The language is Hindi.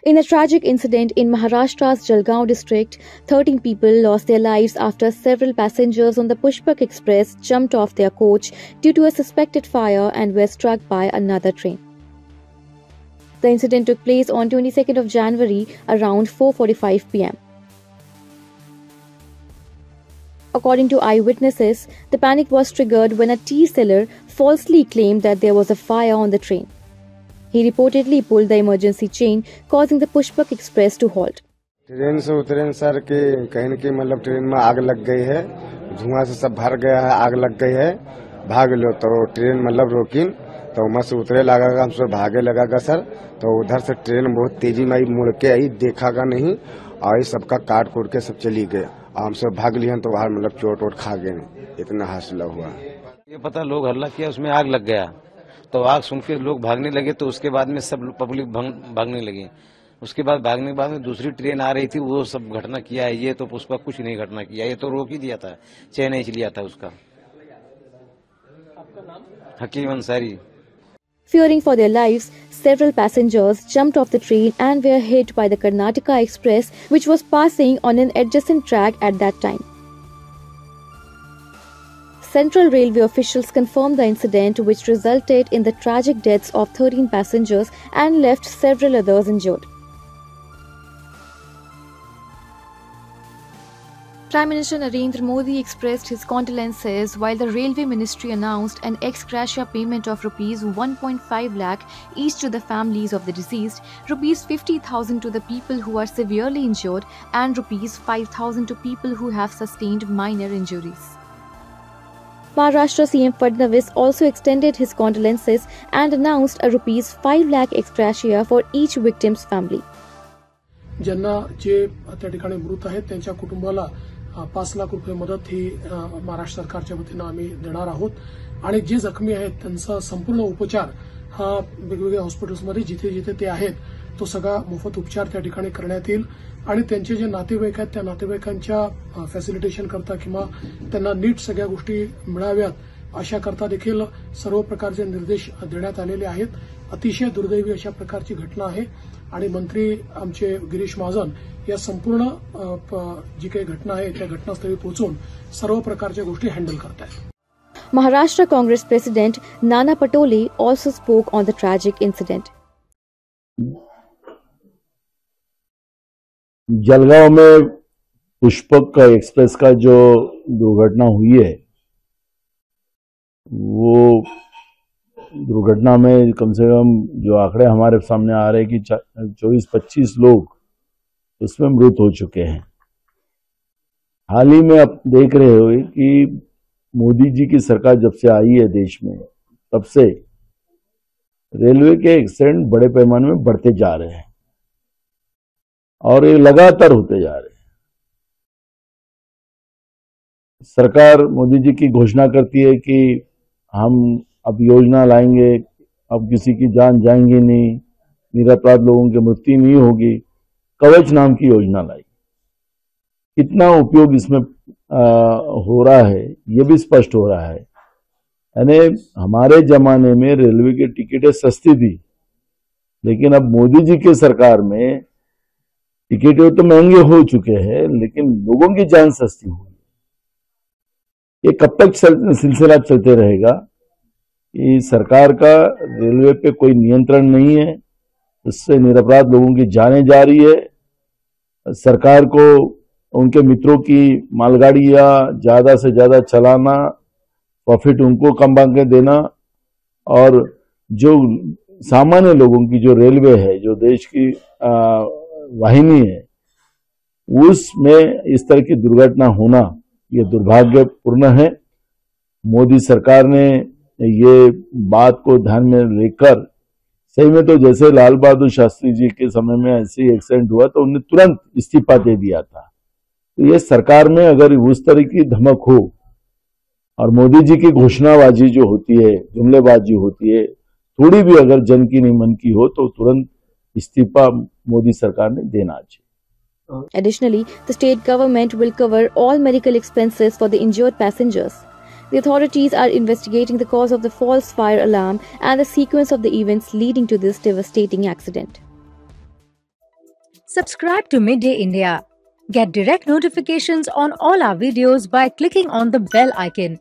In a tragic incident in Maharashtra's Jalgaon district, 13 people lost their lives after several passengers on the Pushpak Express jumped off their coach due to a suspected fire and were struck by another train. The incident took place on 22nd of January around 4:45 p.m. According to eyewitnesses, the panic was triggered when a tea seller falsely claimed that there was a fire on the train. He reportedly pulled the emergency chain, causing the Pushpak Express to halt. Train से उतरे सर के कहीं न कहीं मतलब ट्रेन में आग लग गई है, धुआं से सब भर गया है, आग लग गई है, भाग लो तो ट्रेन मतलब रोकिन तो वहाँ से उतरे लगा हमसे भागे लगा सर, तो उधर से ट्रेन बहुत तेजी में आई, मुड़ के आई, देखागा नहीं और सबका काट कूट के सब चली गए, हमसे भाग लिया तो बाहर मतलब चोट वोट खा गए, इतना हादसा हुआ। ये पता लोग हल्ला किया, उसमें आग लग गया, तो आग सुन के लोग भागने लगे, तो उसके बाद में सब पब्लिक भागने लगी। उसके बाद भागने के बाद में दूसरी ट्रेन आ रही थी, वो सब घटना किया है। ये तो पुष्पक कुछ नहीं घटना किया, ये तो रोक ही दिया था, चेन ही लिया था उसका। आपका नाम? हकीम Ansari. Fearing for their lives, several passengers jumped off the train and were hit by the Karnataka Express, which was passing on an adjacent track at that time. Central Railway officials confirmed the incident, which resulted in the tragic deaths of 13 passengers and left several others injured. Prime Minister Narendra Modi expressed his condolences while the Railway Ministry announced an ex gratia payment of Rs 1.5 lakh each to the families of the deceased, Rs 50,000 to the people who are severely injured, and Rs 5,000 to people who have sustained minor injuries. Maharashtra CM Fadnavis also extended his condolences and announced a Rs 5 lakh ex gratia for each victim's family. ज्यांना जे त्या ठिकाणी मृत आहेत त्यांच्या कुटुंबाला 5 लाख रुपये मदत ही महाराष्ट्र सरकारच्या वतीनं आम्ही देणार आहोत आणि जे जखमी आहेत त्यांचा संपूर्ण उपचार हा वेगवेगळ्या हॉस्पिटल्समध्ये जिथे जिथे ते आहेत तो सगळा मोफत उपचार त्या ठिकाणी करण्यात येईल आणि त्यांचे जे नातेवाईक आहेत त्या नातेवाईकांच्या फॅसिलिटेशन करता किंवा त्यांना नीट सगळ्या गोष्टी मिळाव्यात अशा करता देखील सर्व प्रकारचे निर्देश देण्यात आलेले आहेत। अतिशय दुर्दैवी अशा प्रकारची घटना आहे आणि मंत्री आमचे गिरीश महाजन या संपूर्ण जी काही घटना आहे त्या घटनास्थळी पोहोचून सर्व प्रकारच्या गोष्टी हँडल करतात। Maharashtra Congress President Nana Patole also spoke on the tragic incident. Jalgaon में पुष्पक का एक्सप्रेस का जो दुर्घटना हुई है, वो दुर्घटना में कम से कम जो आंकड़े हमारे सामने आ रहे हैं कि 24-25 लोग उसमें मृत हो चुके हैं। हाल ही में आप देख रहे हो कि मोदी जी की सरकार जब से आई है देश में, तब से रेलवे के एक्सीडेंट बड़े पैमाने में बढ़ते जा रहे हैं और ये लगातार होते जा रहे हैं। सरकार मोदी जी की घोषणा करती है कि हम अब योजना लाएंगे, अब किसी की जान जाएंगी नहीं, निरपराध लोगों की मृत्यु नहीं होगी, कवच नाम की योजना लाई। कितना उपयोग इसमें हो रहा है ये भी स्पष्ट हो रहा है। यानी हमारे जमाने में रेलवे की टिकटें सस्ती थी, लेकिन अब मोदी जी की सरकार में टिकटें तो महंगे हो चुके हैं लेकिन लोगों की जान सस्ती हुई। ये कब तक सिलसिला चलते रहेगा? कि सरकार का रेलवे पे कोई नियंत्रण नहीं है, इससे निरपराध लोगों की जानें जा रही है। सरकार को उनके मित्रों की मालगाड़ियां ज्यादा से ज्यादा चलाना, प्रॉफिट उनको कम के देना और जो सामान्य लोगों की जो रेलवे है, जो देश की वाहिनी है, उसमें इस तरह की दुर्घटना होना ये दुर्भाग्यपूर्ण है। मोदी सरकार ने ये बात को ध्यान में लेकर सही में तो जैसे लाल बहादुर शास्त्री जी के समय में ऐसे ही एक्सीडेंट हुआ तो उन्हें तुरंत इस्तीफा दे दिया था। तो ये सरकार में अगर उस तरह की धमक हो और मोदी जी की घोषणाबाजी जो होती है, जुमलेबाजी होती है, थोड़ी भी अगर जन की नहीं मन की हो तो तुरंत इस्तीफा मोदी सरकार ने देना चाहिए। Additionally, the state government will cover all medical expenses for the injured passengers. The authorities are investigating the cause of the false fire alarm and the sequence of the events leading to this devastating accident. Subscribe to Midday India. Get direct notifications on all our videos by clicking on the bell icon.